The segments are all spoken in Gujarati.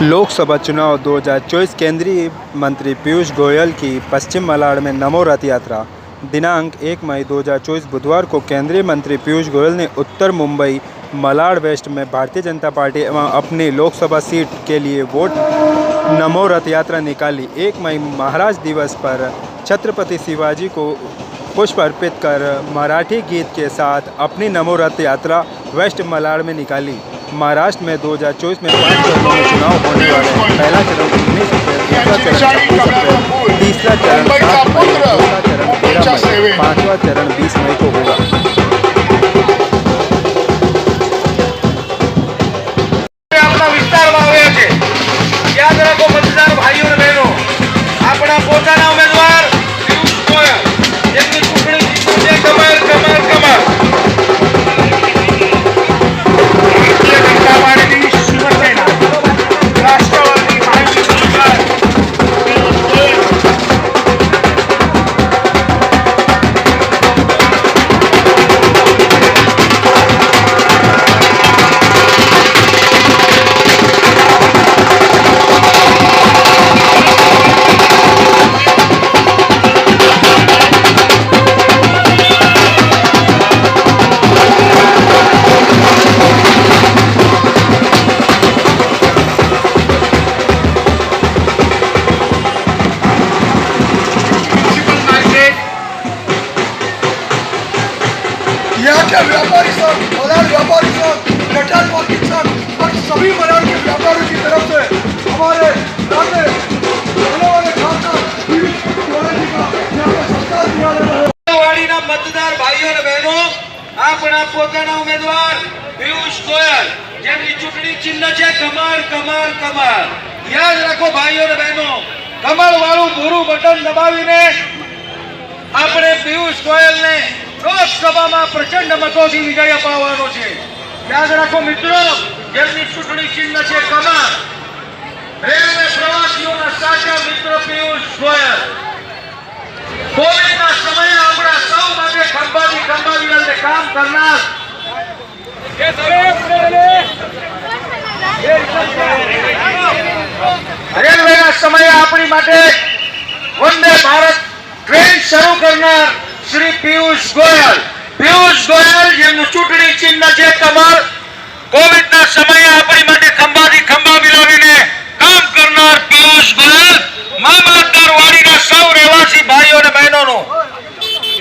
लोकसभा चुनाव 2024 केंद्रीय मंत्री पीयूष गोयल की पश्चिम मलाड में नमो रथ यात्रा। दिनांक 1 मई 2024 बुधवार को केंद्रीय मंत्री पीयूष गोयल ने उत्तर मुंबई मलाड वेस्ट में भारतीय जनता पार्टी एवं अपनी लोकसभा सीट के लिए वोट नमो रथ यात्रा निकाली। 1 मई महाराज दिवस पर छत्रपति शिवाजी को पुष्प अर्पित कर मराठी गीत के साथ अपनी नमो रथ यात्रा वेस्ट मलाड में निकाली। महाराष्ट्र में 2024 में 5 चरणों में चुनाव होने वाले हैं। पहला चरण 19 अप्रैल, दूसरा चरण 26 अप्रैल, तीसरा चरण 7 मई, चौथा चरण 13 मई, पांचवा चरण 20 मई को होगा। આપણા વિસ્તારમાં આવ્યા છે, યાદ રાખો મતદાર ભાઈઓ અને બહેનો, આપણા પોતાના ઉમેદવાર પીયુષ ગોયલ, જેમની ચૂંટણી જીતી છે કમળ કમળ કમળ। ભારતીય જનતા પાર્ટી શિવસેના રાષ્ટ્રવાદી માહિતી સરકાર પીયુષ ગોયલ यहाँ के व्यापारी संघ, मलाड व्यापारी संघ, कटार मार्केट संघ और सभी मलाड के व्यापारियों की तरफ से हमारे राज्य वाले खासदार पीयूष गोयल जी का यहाँ पे सत्कार दिया जा रहा है। वाड़ीना मतदार भाइयों और बहनों, આપણા પોતાના ઉમેદવાર પીયુષ ગોયલ, જેમની ચૂંટણી ચિહ્ન છે કમળ કમળ કમળ। યાદ રાખો ભાઈઓ અને બહેનો, કમળ વાળું ભૂરું બટન દબાવીને આપણે પીયુષ ગોયલને લોકસભામાં પ્રચંડ મતોથી વિજય અપાવવાનો છે। યાદ રાખો મિત્રો, જેમની ચૂંટણી ચિહ્ન છે કમળ, રેલ અને પ્રવાસીઓના સાચા મિત્ર પીયુષ ગોયલ। કોવિડના સમયે આપણા સૌ માટે ખંભાથી ખંભા મિલાવીને કામ કરનાર રેલવેના સમયે આપણી માટે વંદે ભારત ટ્રેન શરૂ કરનાર શ્રી પીયુષ ગોયલ। પીયુષ ગોયલ, જેમનું ચૂંટણી ચિહ્ન છે કમળ, કોવિડના સમયે આપણી માટે ખંભાથી ખંભા મિલાવીને કામ કરનાર પીયુષ ગોયલ। મામલતદાર વાડીના સૌ રહેવાસી ભાઈઓ અને બહેનોનો,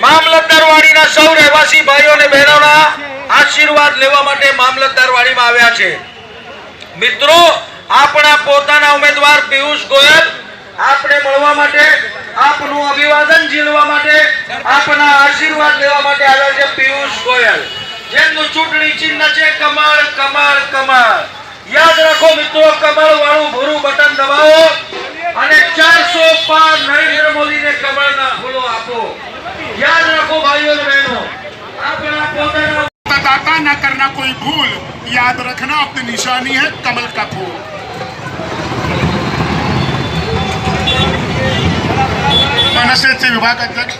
મામલતદાર વાડીના સૌ રહેવાસી ભાઈઓ અને બહેનોના આશીર્વાદ લેવા માટે મામલતદાર વાડીમાં આવ્યા છે। મિત્રો, આપણા પોતાના ઉમેદવાર પીયુષ ગોયલ આપણે મળવા માટે, આપનું અભિવાદન ઝીલવા માટે, આપના આશીર્વાદ લેવા માટે આવ્યા છે પીયુષ ગોયલ, જેમનું ચૂંટણી ચિહ્ન છે કમળ કમળ કમળ। યાદ રાખો મિત્રો, કમળ વાળું ભૂરું બટન દબાવો અને 400 પાર નરેન્દ્ર મોદીને કમળના ફૂલો આપો। યાદ રાખો ભાઈઓ અને બહેનો, આપણા પોતાના मतदाता न करना कोई भूल, याद रखना अपनी निशानी है कमल का फूल। मनसे विभाग अध्यक्ष